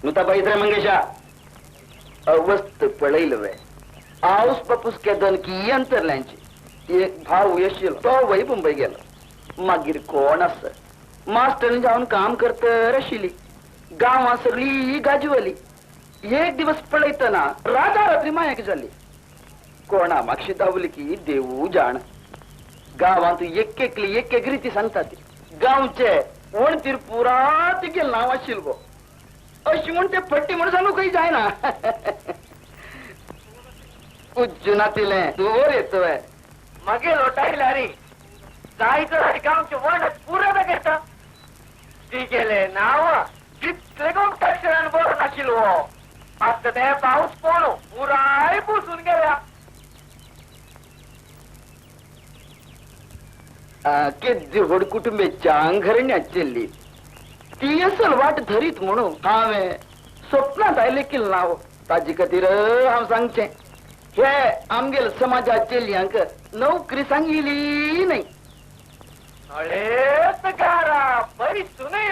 नुता पाहिजे रे मंगेशा अवस्थ पळईल वे आऊस पपूस केदन की अंतरल्यांची एक भाव येशील तो वही मुंबई गेलो मागीर कोण अस मास्टरनी जाऊन काम करत रशिली गावा सगळी गाजवली एक दिवस पळयतना राजा रात्री मायाक झाली कोणा मागशी धावली की देऊ जाण गावांत एक रीती सांगतात गावचे वणतीर पुरात गेल नाव आशिल गो अशी म्हण ते पट्टी म्हणून सांगू काही जाय ना उज्जुनातिले तू वर येतोय मगे लोटायला रे जायचं ठिकाणचे वण पुरं घेत ती गेले नाव कितले अक्षरान बरोबर नाशिल हो आता ते पाऊस पडो पुराय पुसून गेल्या केद्दी होड कुटुंबाच्या घरण्यात चेल्ली ती असल वाट धरीत म्हणून हांवे स्वप्नात आयले किल नाव ताजी खातीर हांव सांगचे हे आमगेल समाजात चेल्ल्यांक नोकरी सांगिली नाही अळेच गारा बरी सुनय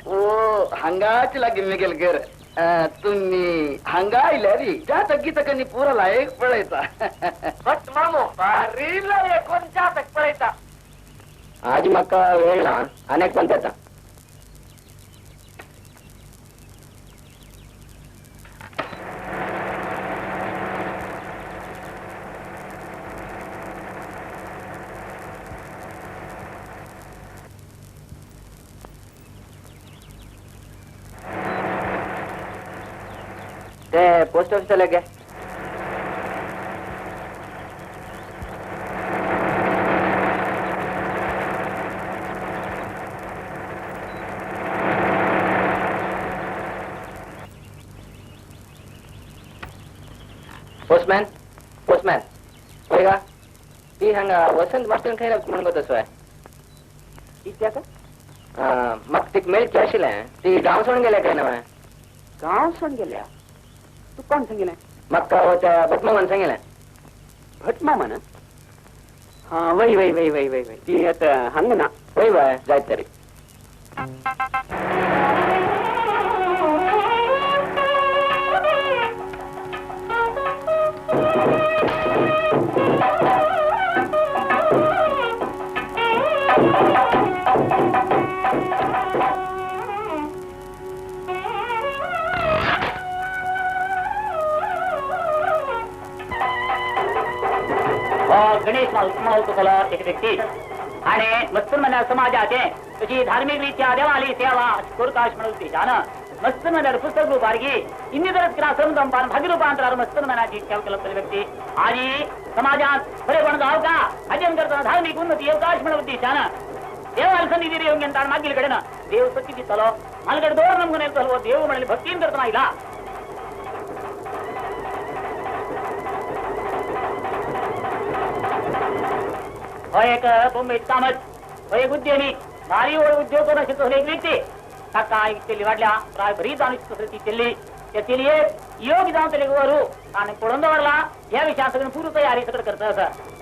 ओ हांगाच लागे मेगेल घर तुम्ही हांगा आयल्या रे ज्या तकी पुरा लायक पळयता बट मामो बारीला एकोणच्या तक पळयता आज म्हाका वेळ ना अनेक पण येता ते पोस्ट ऑफिस लगे पोस्टमॅन होय का ती हांगा वसंत मास्टर खायला म्हणून तसो आहे मग ती मेळची आशिल्लें ती गांव सोडून गेल्या काय ना गांव सोडून गेल्या तू कोण सांगितलं म्हाका त्या भटमामान सांगितलें भटमामान हा वय वय वय वय वय वय ती आता हांग ना वय वय जायत तरी गणेश महोत्सवाला एक व्यक्ती आणि मुसलमान समाजाचे तशी धार्मिक रीत्या देवाली सेवा कोरकाश म्हणून जाणं मुसलमान पुस्तक रूपारगी ಇನ್ನಿತರ ಸಂತಂಪಾನ भागीरूपांतरार मुसलमानाची सेवा केली व्यक्ती आणि समाजात बरे पण जाव का अजन करताना धार्मिक उन्नती अवकाश म्हणून जाणं देवाला सन्निधी येऊन गेला मागीलकडे ना देव सत्य दिसलो मालगड दोर नमून येतो देव म्हणले भक्तीन करताना इला एक मुंबईत कामच एक उद्यमी भारी उद्योग एक व्यक्ती सकाळी वाढल्या प्राय बरीच आणि ती केली योग जाऊन तरी वरू आणि पळूनवरला या विषया सगळं पूर्व तयारी सगळं करतं सर.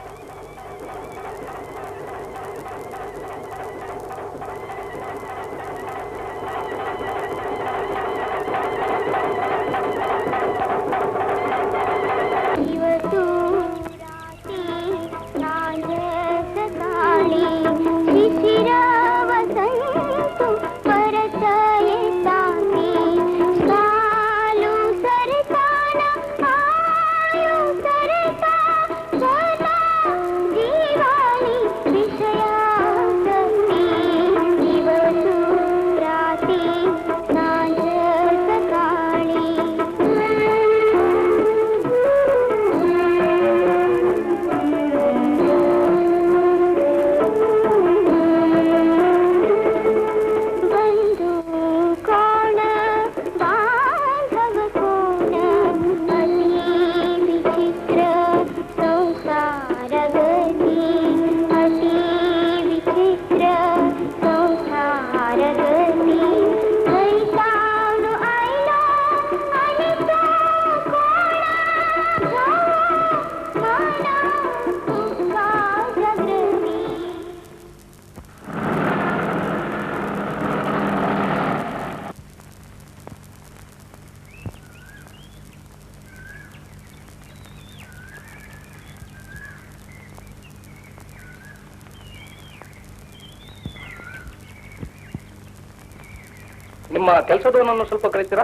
ನಿಮ್ಮ ಕೆಲಸದವನನ್ನು ಸ್ವಲ್ಪ ಕರೀತೀರಾ?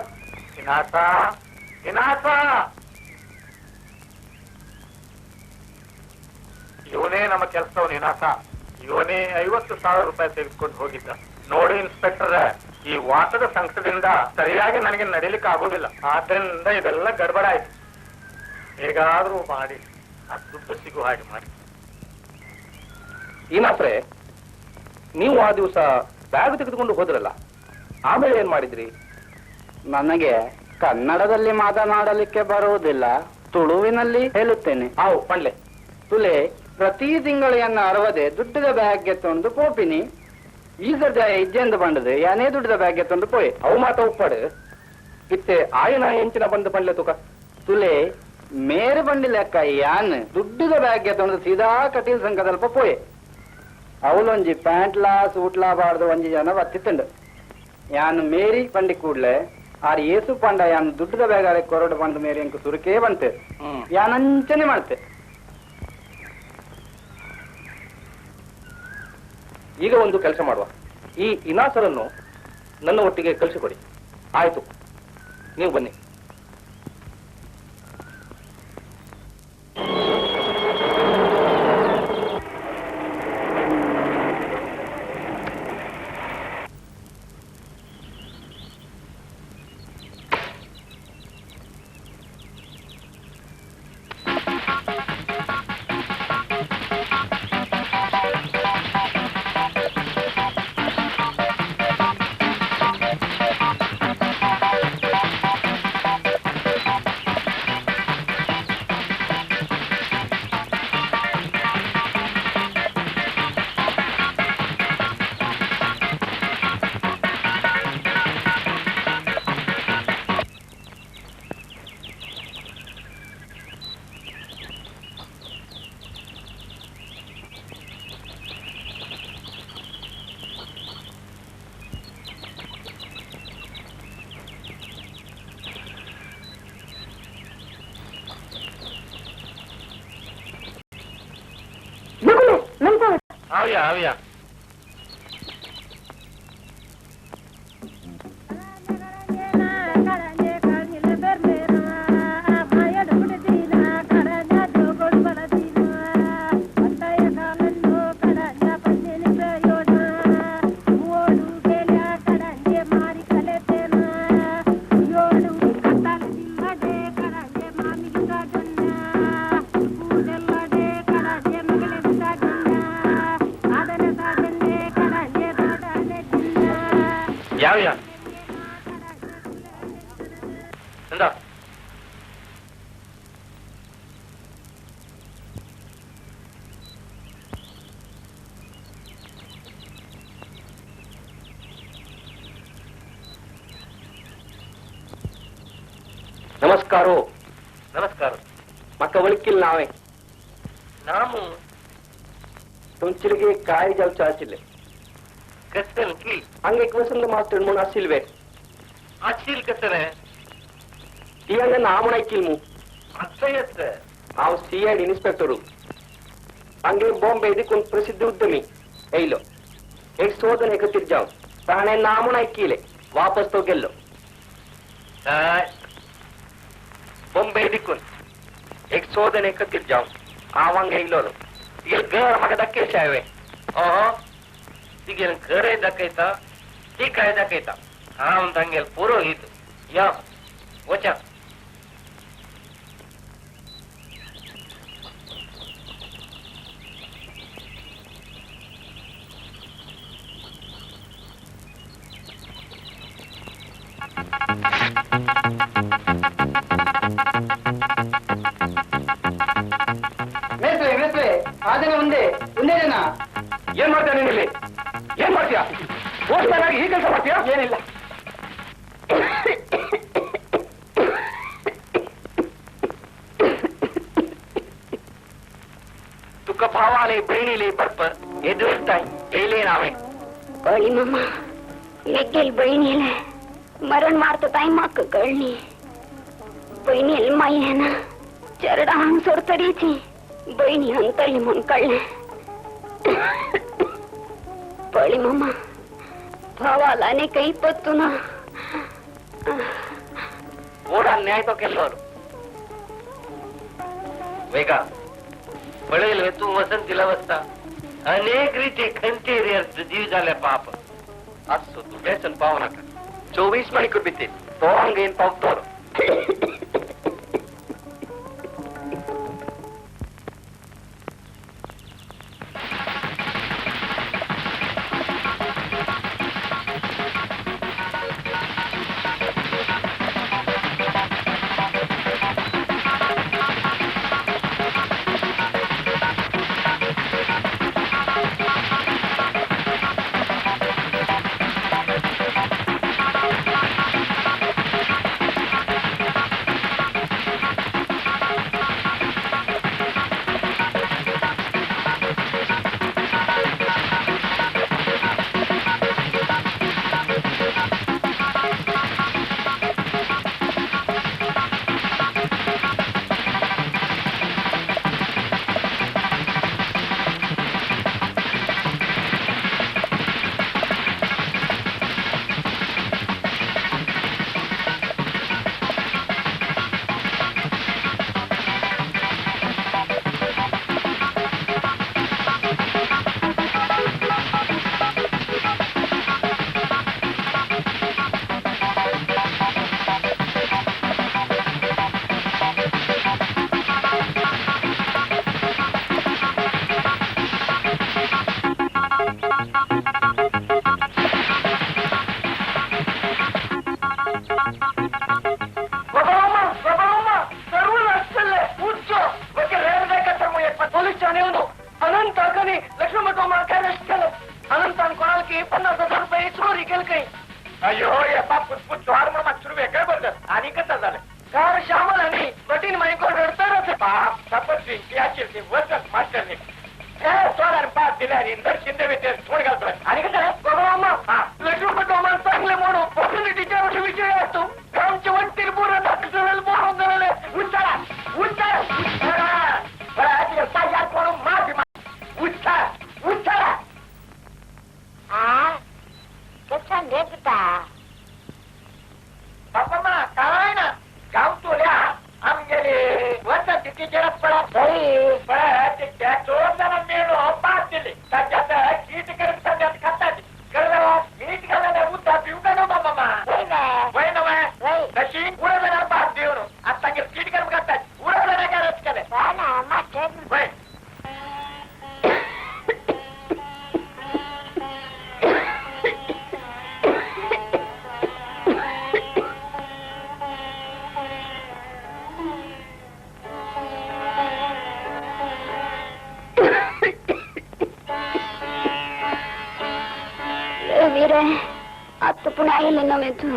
ವಿನಾಶ ವಿನಾಶ, ಇವನೇ ನಮ್ಮ ಕೆಲಸದವನು ವಿನಾಶ. ಇವನೇ 50,000 ರೂಪಾಯಿ ತೆಗೆದುಕೊಂಡು ಹೋಗಿದ್ದ. ನೋಡಿ ಇನ್ಸ್ಪೆಕ್ಟರ್, ಈ ವಾಸದ ಸಂಕಟದಿಂದ ಸರಿಯಾಗಿ ನನಗೆ ನಡೀಲಿಕ್ಕೆ ಆಗುದಿಲ್ಲ. ಆದ್ರಿಂದ ಇದೆಲ್ಲ ಗಡ್ಬಡ ಆಯ್ತು. ಹೇಗಾದ್ರೂ ಮಾಡಿ ಆ ದುಡ್ಡು ಸಿಗುವ ಹಾಗೆ ಮಾಡಿ. ವಿನಾಶ್ರೇ, ನೀವು ಆ ದಿವಸ ಬ್ಯಾಗ್ ತೆಗೆದುಕೊಂಡು ಹೋದ್ರಲ್ಲ, ಆಮೇಲೆ ಏನ್ ಮಾಡಿದ್ರಿ? ನನಗೆ ಕನ್ನಡದಲ್ಲಿ ಮಾತನಾಡಲಿಕ್ಕೆ ಬರುವುದಿಲ್ಲ, ತುಳುವಿನಲ್ಲಿ ಹೇಳುತ್ತೇನೆ. ಆವು ಪಂಡ್ಲೆ ತುಲೆ ಪ್ರತಿ ತಿಂಗಳಿಯನ್ನ 60 ದುಡ್ಡಿದ ಬ್ಯಾಗ್ಗೆ ತೊಂದು ಪೋಪಿನಿ. ಈಗ ಇಜ್ಜೆಂದು ಬಂಡದು ಯಾನೇ ದುಡ್ಡಿದ ಬ್ಯಾಗ್ಗೆ ತೊಂದು ಪೋಯೆ. ಅವು ಮಾತ ಉಪ್ಪಾಡು ಇತ್ತೆ ಆಯನ ಹೆಂಚಿನ ಬಂದು ಪಂಡ್ಲೆ ತುಕ ತುಲೆ ಮೇರೆ ಬಂಡಿ ಲೆಕ್ಕ ಯಾನ್ ದುಡ್ಡಿದ ಬ್ಯಾಗ್ಗೆ ತೊಂದು ಸೀದಾ ಕಟೀಲ್ ಸಂಘದಲ್ಪ ಪೋಯೆ. ಅವಳೊಂಜಿ ಪ್ಯಾಂಟ್ಲಾ ಸೂಟ್ಲಾ ಬಾರ್ದು ಒಂಜಿ ಜನ ಬತ್ತಿತ್ತಂಡು. ಯಾನ್ ಮೇರಿ ಪಂಡಿ ಕೂಡ್ಲೆ ಆರ್ ಏಸು ಪಂಡ ಯಾನ್ ದುಡ್ಡದ ಬ್ಯಾಗಾರೆ ಕೊರಡು ಬಂದ ಮೇರಿ ಅಂಕ ಸುರುಕೇ ಬಂತೆ. ಯಾನ್ ಅಂಚನೆ ಮಾಡ್ತೆ. ಈಗ ಒಂದು ಕೆಲಸ ಮಾಡುವ, ಈ ಇನಾಸರನ್ನು ನನ್ನ ಒಟ್ಟಿಗೆ ಕಳಿಸಿಕೊಡಿ. ಆಯ್ತು, ನೀವು ಬನ್ನಿ. Avia, avia. Avia. Anda. नमस्कार हो. नमस्कार. म्हाका वळखील नाव आहे. नामू तुमचे काय जावचे आशिल्ले. कसल की हांगा एक वसंत मास्टर म्हणून आशिल वे. आशील कसं रे ती हांगा नाव म्हण ऐकील मू. असं येत हांव CID इन्स्पेक्टर. हांगे बॉम्बे देखून प्रसिद्ध उद्यमी येयलो. एक शोधन एकत्रित जावन ताणे नाव म्हण ऐकिले. वापस तो गेल्लो. बॉम्बे देखून एक शोधन एकत्रित जावन हांव हांगा येयलो. तिगे घर म्हाका दाखयशें हांवें. तिगे घरय दाखयता ती काय दाखयता. हांव तांगेल पुरोहीत या वचा. ಮೇಸ್ತ್ರಿ ಮೇಸ್ತ್ರಿ ಆದನೆ ಮುಂದೆ ಮುಂದೆನಾ ಏನ್ ಮಾಡ್ತೀಯ ನೀನ್ ಇಲ್ಲಿ? ಏನ್ ಮಾಡ್ತೀಯ? ಪೋಸ್ಟ್ಮ್ಯಾನ್ ಆಗಿ ಈ ಕೆಲಸ ಮಾಡ್ತೀಯ? ಏನಿಲ್ಲ. तुका भावाले बहिणीले बडप हे दिवसताय गेले नावे. कळली मम्मा मेघेल बहिणीला मरण मारत ताई माक कळली. बहिणीला माई आहे ना चरडा हांग सोडतरीची बहिणी हंतरली म्हणून कळले. पळी मम्मा भावाला ने काही पत्तू ना. ओढा न्याय तो केलो वेगा पळेल तू वसंतीला बसता अनेक रीती खंतेर जीव झाल्या पाप. असो तू बेसन पाहू नका. 24 मणिकूर बिते तो हंगेन पावतो. अयो या बापूस द्वार म्हणून सुरू काय बोलतात आणि कसं झालं कार श्यामल आणि बटीन माईकोड रडतारच बाप सपत्ती याची ती वचत मास्टरने सोडार पास दिल्या आणि दर्शन देवे ते सोड घालतो आणि कसं बाबा लक्ष्मण चांगले म्हणून पॉप्युलिटीच्या विषय असतो गावचे वंटील बोरं दाखल बोलून झाले उच्चारा उच्चारा उच्चारा म्हणून माफी उच्चारा उच्चारा कसा नेता बाप्पा काय ना गाव तोल्या आम गेले वरचा तिथे पडा त्या चोर जरा मेळो पाच दिले त्याच्यात कीट करत सध्यात खातात करला मीठ घालायला उद्धा पिऊ का नो बाबा वय ना वय कशी पुढे जाणार पाच देऊन आता कीट करत खातात उडत जाणार करत केलं वय वीर आता पुन्हा आले नव्हे तू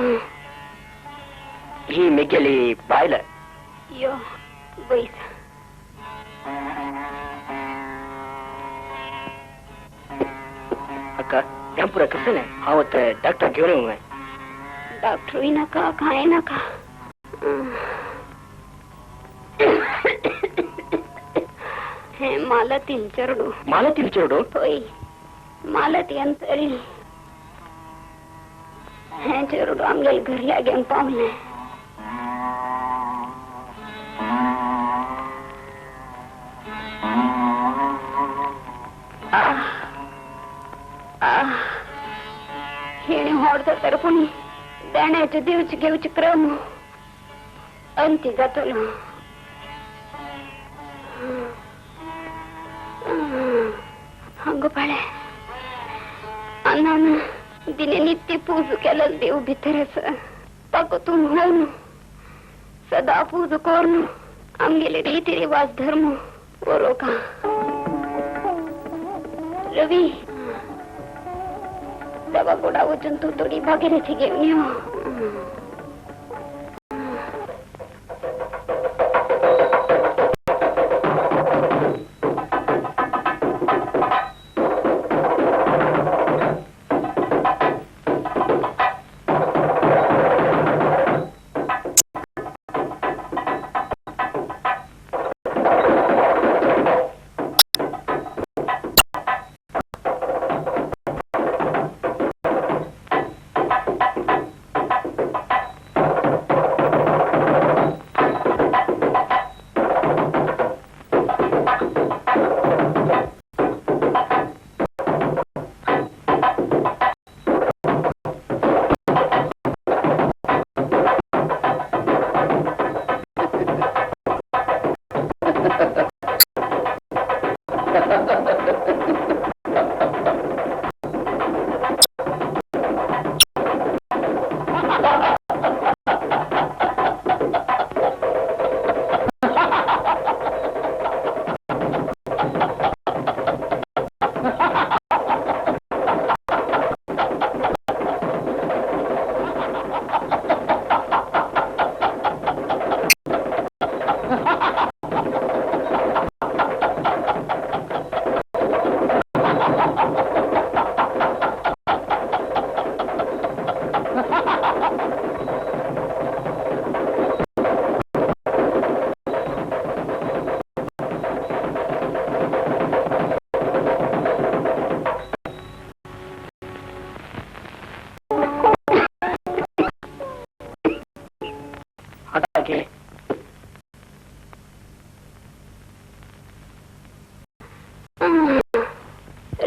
ही मेघेली बायला यो बैस. अक्का टॅम्पुरा कसं नाही हा होतं डॉक्टर घेऊन येऊ नये. डॉक्टर नका काय नका. हे मला तीन चरडू मला तिला चिरडो होय मला ती अंतरी हे चरडू आमच्या घरी घेऊन पाहुणे. हिने होडता तर कुणी देण्याचे देवची घेऊची क्रम अंती जातो ना. हंगोपाळे अण्णान दिने नित्य पूज केलं देव भितरच ताको तू म्हणून सदा पूज करून आमगेले रीती रिवाज धर्म बरो का. रवी दवा गोडा वचन तू थोडी भागीरथी घेऊन येऊ.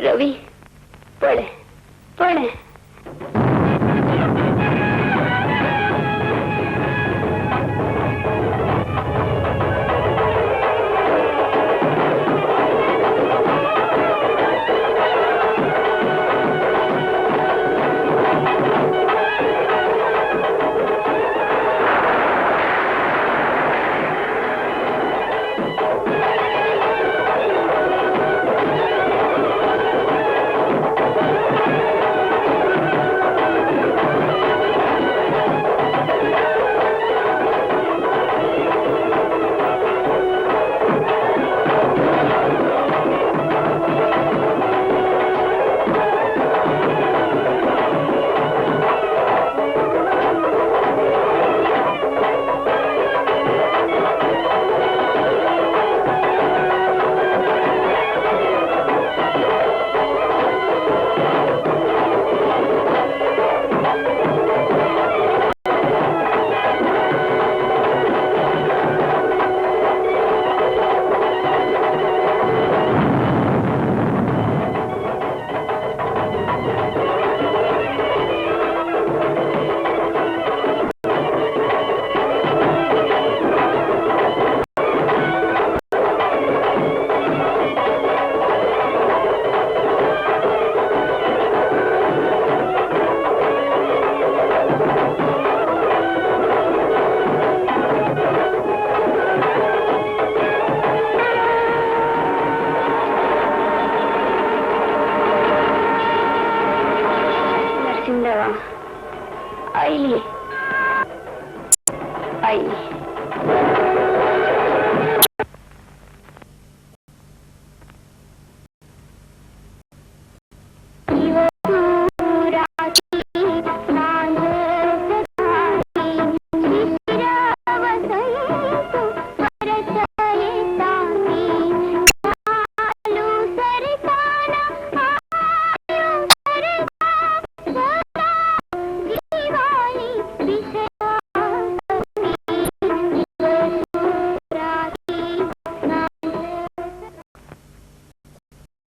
रवी पळे पळे